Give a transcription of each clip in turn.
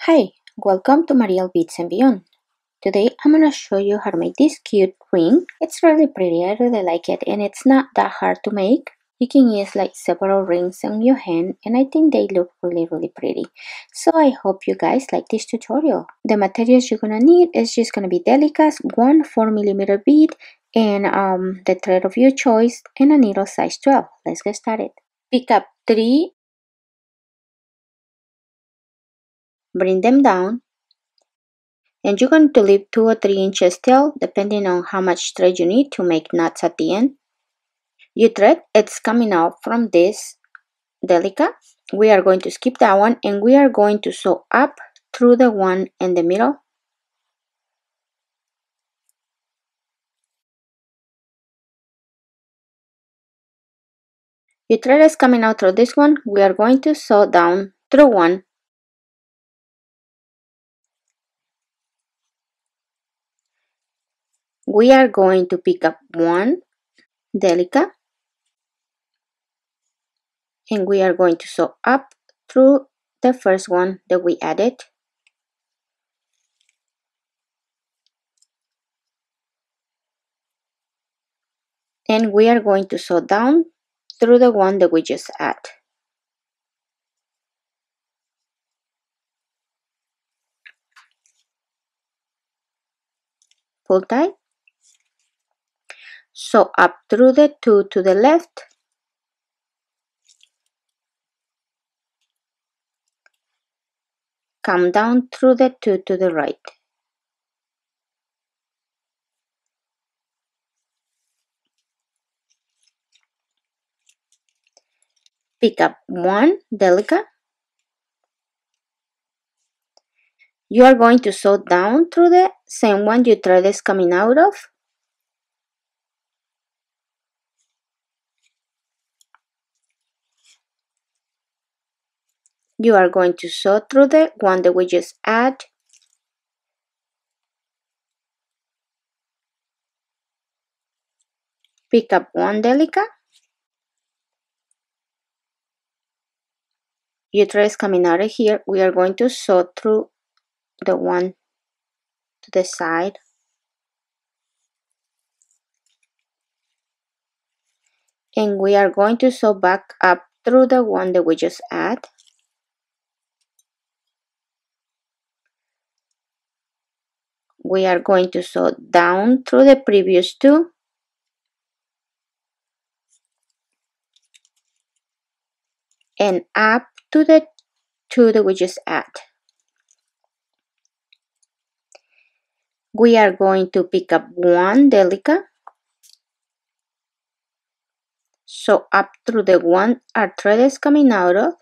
Hi, welcome to Mariel Beads and Beyond. Today I'm gonna show you how to make this cute ring. It's really pretty, I really like it, and it's not that hard to make. You can use like several rings on your hand, and I think they look really pretty. So I hope you guys like this tutorial. The materials you're gonna need is just gonna be Delicas, one 4mm bead, and the thread of your choice, and a needle size 12. Let's get started. Pick up 3, bring them down, and you're going to leave 2 or 3 inches still, depending on how much thread you need to make knots at the end. Your thread, it's coming out from this Delica. We are going to skip that one, and we are going to sew up through the one in the middle. Your thread is coming out through this one. We are going to sew down through one. We are going to pick up one Delica, and we are going to sew up through the first one that we added. And we are going to sew down through the one that we just add. Pull tight, sew up through the 2 to the left, come down through the 2 to the right. Pick up one Delica. You are going to sew down through the same one your thread is coming out of. You are going to sew through the one that we just add. Pick up one Delica. Your thread is coming out of here. We are going to sew through the one to the side. And we are going to sew back up through the one that we just add. We are going to sew down through the previous 2. And up to the 2 that we just add. We are going to pick up one Delica. Sew up through the one our thread is coming out of.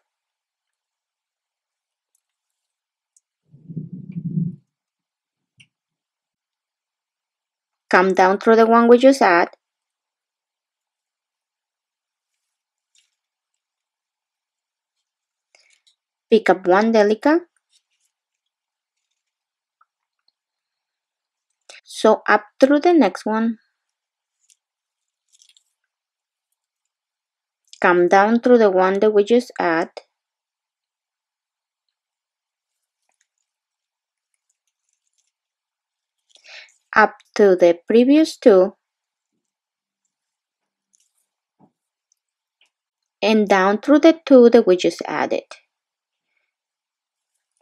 Come down through the one we just add. Pick up one Delica. Sew up through the next one. Come down through the one that we just add. Up to the previous 2. And down through the 2 that we just added.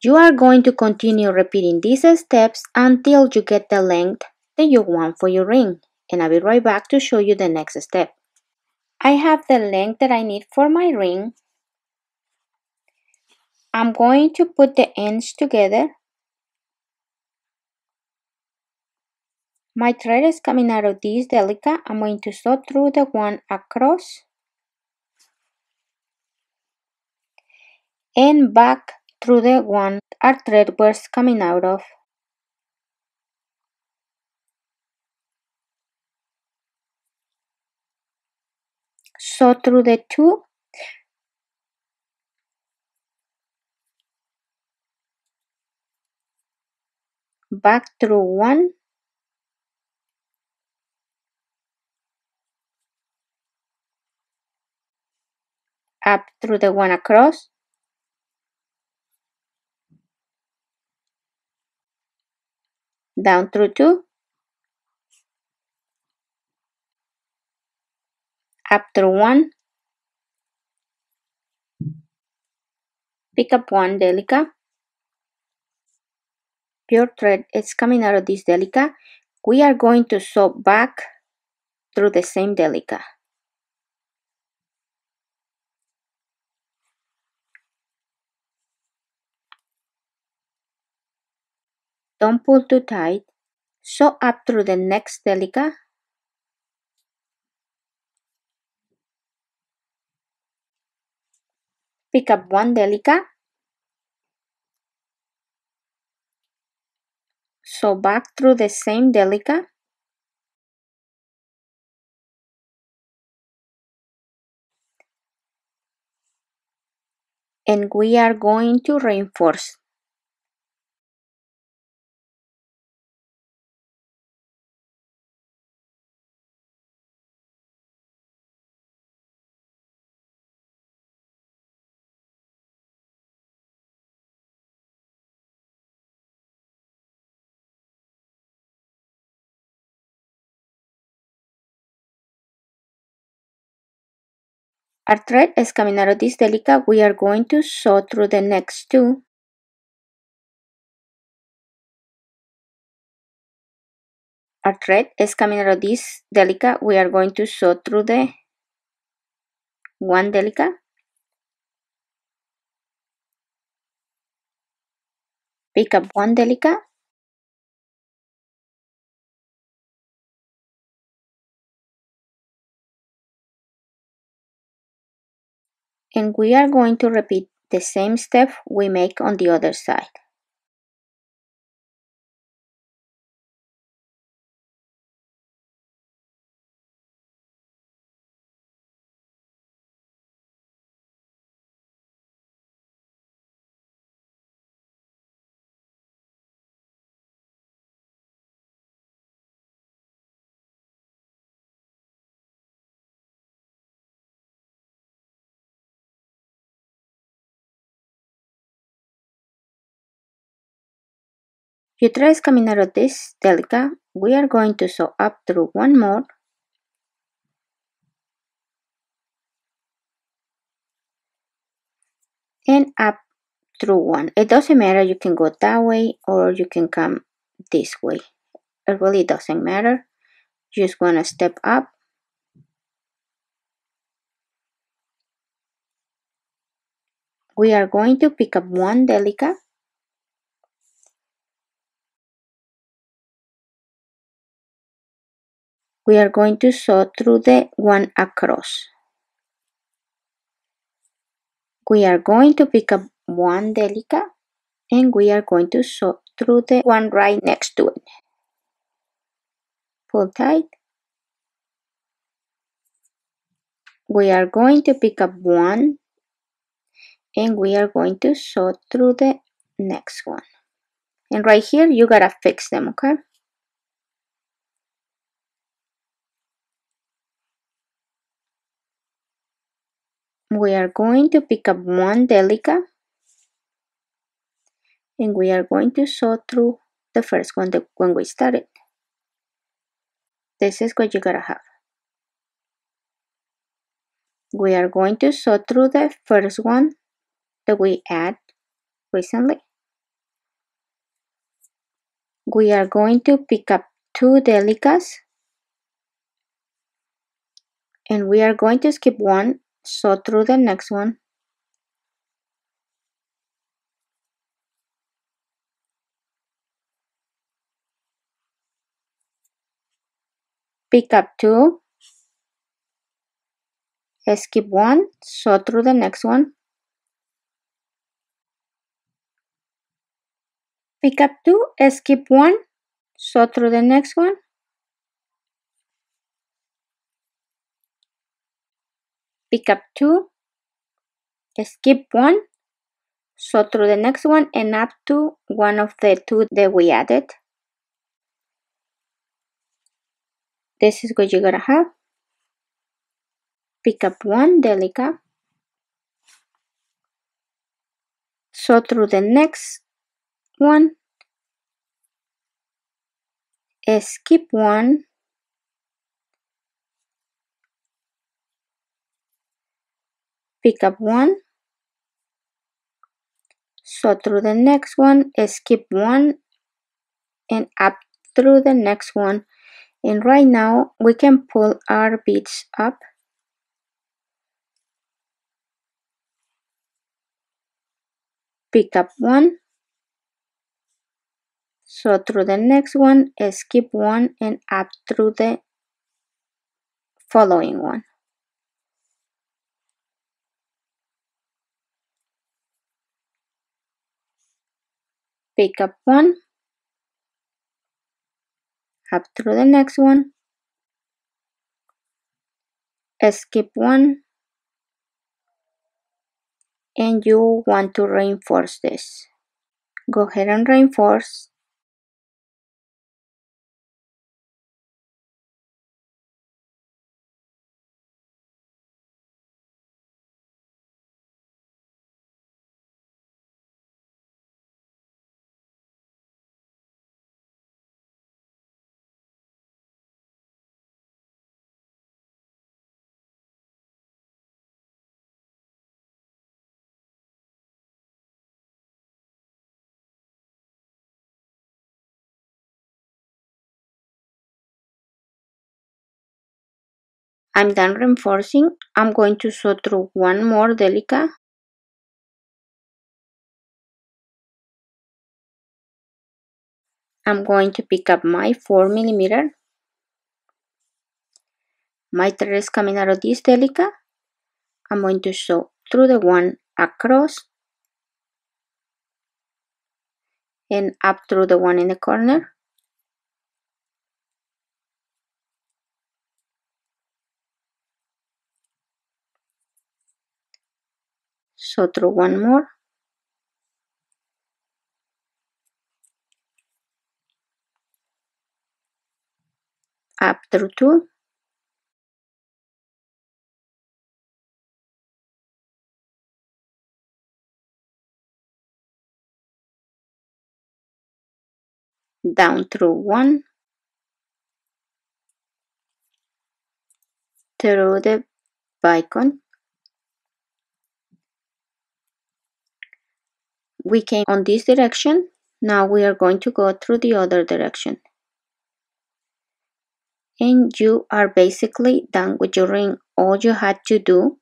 You are going to continue repeating these steps until you get the length that you want for your ring. And I'll be right back to show you the next step. I have the length that I need for my ring. I'm going to put the ends together. My thread is coming out of this Delica. I'm going to sew through the one across and back through the one our thread was coming out of. Sew through the 2. Back through 1. Up through the one across. down through 2, up through 1, pick up 1 Delica. Your thread is coming out of this Delica. We are going to sew back through the same Delica. Don't pull too tight. Sew up through the next Delica. Pick up 1 Delica. Sew back through the same Delica. And we are going to reinforce. Our thread is coming out of this Delica. We are going to sew through the next 2. Our thread is coming out of this Delica. We are going to sew through the 1 Delica. Pick up 1 Delica. And we are going to repeat the same step we make on the other side. Your thread is coming out of this Delica. We are going to sew up through 1 more. And up through 1. It doesn't matter, you can go that way or you can come this way. It really doesn't matter. Just want to step up. We are going to pick up 1 Delica. We are going to sew through the 1 across. We are going to pick up 1 Delica and we are going to sew through the one right next to it. Pull tight. We are going to pick up 1 and we are going to sew through the next one. And right here you gotta fix them, okay? We are going to pick up 1 Delica and we are going to sew through the first one when we started. This is what you gotta have. We are going to sew through the first one that we add recently. We are going to pick up 2 Delicas and we are going to skip 1, sew through the next one. Pick up 2, skip 1, sew through the next one. Pick up 2, skip 1, sew through the next one. Pick up 2, skip 1, sew through the next one and up to one of the 2 that we added. This is what you're gonna have. Pick up 1 Delica, sew through the next one, skip one, pick up one, sew through the next one, skip one, and up through the next one. And right now we can pull our beads up, pick up one, sew through the next one, skip one, and up through the following one. Pick up one, up through the next one, skip one, and you want to reinforce this. Go ahead and reinforce. I'm done reinforcing. I'm going to sew through one more Delica. I'm going to pick up my 4mm. My thread is coming out of this Delica. I'm going to sew through the one across and up through the one in the corner. Sew through one more. Up through two. Down through one. Through the bicon. We came on this direction. Now we are going to go through the other direction. And you are basically done with your ring. All you had to do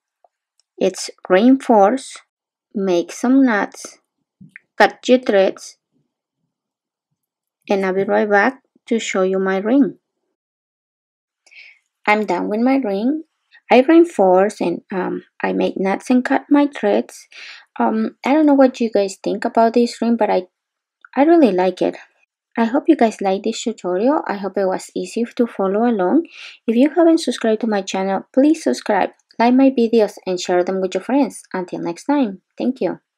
is reinforce, make some knots, cut your threads, and I'll be right back to show you my ring. I'm done with my ring. I reinforce and I make knots and cut my threads. I don't know what you guys think about this ring, but I really like it. I hope you guys like this tutorial. I hope it was easy to follow along. If you haven't subscribed to my channel, please subscribe, like my videos, and share them with your friends. Until next time, thank you.